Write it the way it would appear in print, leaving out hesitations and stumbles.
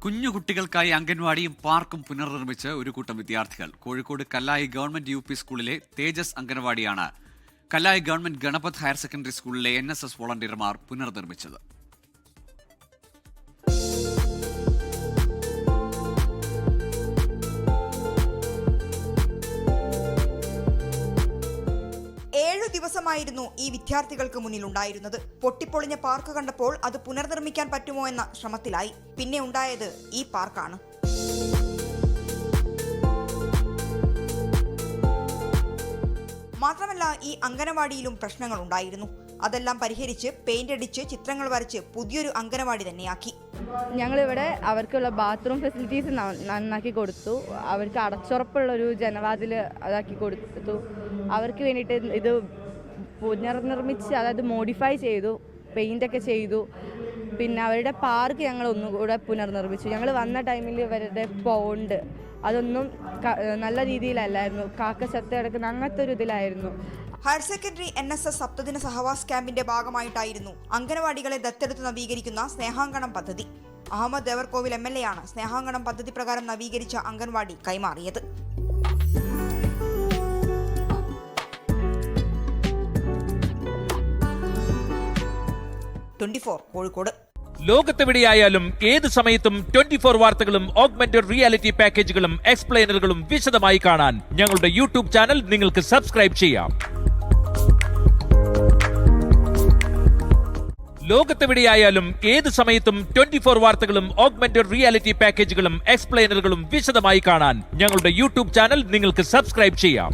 കുഞ്ഞുകുട്ടികൾക്കായി അംഗൻവാടിയും പാർക്കും പുനർനിർമ്മിച്ച് ഒരു കൂട്ടം വിദ്യാർത്ഥികൾ. കോഴിക്കോട് കല്ലായി ഗവൺമെന്റ് യു.പി. സ്കൂളിലെ തേജസ് അംഗൻവാടിയാണ് കല്ലായി ഗവൺമെന്റ് ഗണപത് ഹയർ സെക്കൻഡറി സ്കൂളിലെ NSS വോളണ്ടിയർമാർ പുനർനിർമ്മിച്ചത്. ദിവസമായിരുന്നു ഈ വിദ്യാർത്ഥികൾക്ക് മുന്നിലുണ്ടായിരുന്നത്. പൊട്ടിപ്പൊളിഞ്ഞ പാർക്ക് കണ്ടപ്പോൾ അത് പുനർനിർമ്മിക്കാൻ പറ്റുമോ എന്ന ശ്രമത്തിലായി. പിന്നെ ഉണ്ടായത് ഈ പാർക്കാണ്. മാത്രമല്ല ഈ അംഗനവാടിയിലും പ്രശ്നങ്ങൾ ഉണ്ടായിരുന്നു. അതെല്ലാം പരിഹരിച്ച് പെയിന്റ് അടിച്ച് ചിത്രങ്ങൾ വരച്ച് പുതിയൊരു അംഗനവാടി തന്നെയാക്കി. ഞങ്ങളിവിടെ അവർക്കുള്ള ബാത്റൂം ഫെസിലിറ്റീസ് നന്നാക്കി കൊടുത്തു. അവർക്ക് അടച്ചുറപ്പുള്ളൊരു ജനവാതിൽ അതാക്കി കൊടുത്തു. അവർക്ക് വേണ്ടിയിട്ട് ഇത് പുനർനിർമ്മിച്ച്, അതായത് മോഡിഫൈ ചെയ്തു, പെയിൻ്റൊക്കെ ചെയ്തു. പിന്നെ അവരുടെ പാർക്ക് ഞങ്ങൾ ഒന്നുകൂടെ പുനർനിർമ്മിച്ചു. ഞങ്ങൾ വന്ന ടൈമിൽ ഇവരുടെ പോണ്ട് അതൊന്നും നല്ല രീതിയിലല്ലായിരുന്നു, കാക്ക ചത്ത കിടക്കുന്ന അങ്ങനത്തെ ഒരു ഇതിലായിരുന്നു. ഹയർ സെക്കൻഡറി NSS സപ്തദിന സഹവാസ് ക്യാമ്പിന്റെ ഭാഗമായിട്ടായിരുന്നു അംഗനവാടികളെ ദത്തെടുത്ത് നവീകരിക്കുന്ന സ്നേഹാങ്കണം പദ്ധതി. അഹമ്മദ് ദേവർകോവിൽ MLA ആണ് സ്നേഹാങ്കണം പദ്ധതി പ്രകാരം നവീകരിച്ച അംഗൻവാടി കൈമാറിയത്. കോഴിക്കോട്. ലോകത്തെവിടെയായാലും ഏത് സമയത്തും 24 വാർത്തകളും ഓഗ്മെന്റഡ് റിയാലിറ്റി പാക്കേജുകളും എക്സ്പ്ലെയിനറുകളും വിശദമായി കാണാൻ ഞങ്ങളുടെ YouTube ചാനൽ നിങ്ങൾക്ക് സബ്സ്ക്രൈബ് ചെയ്യാം. ലോകത്തെവിടെയായാലും ഏത് സമയത്തും 24 വാർത്തകളും ഓഗ്മെന്റഡ് റിയാലിറ്റി പാക്കേജുകളും എക്സ്പ്ലെയിനറുകളും വിശദമായി കാണാൻ ഞങ്ങളുടെ YouTube ചാനൽ നിങ്ങൾക്ക് സബ്സ്ക്രൈബ് ചെയ്യാം.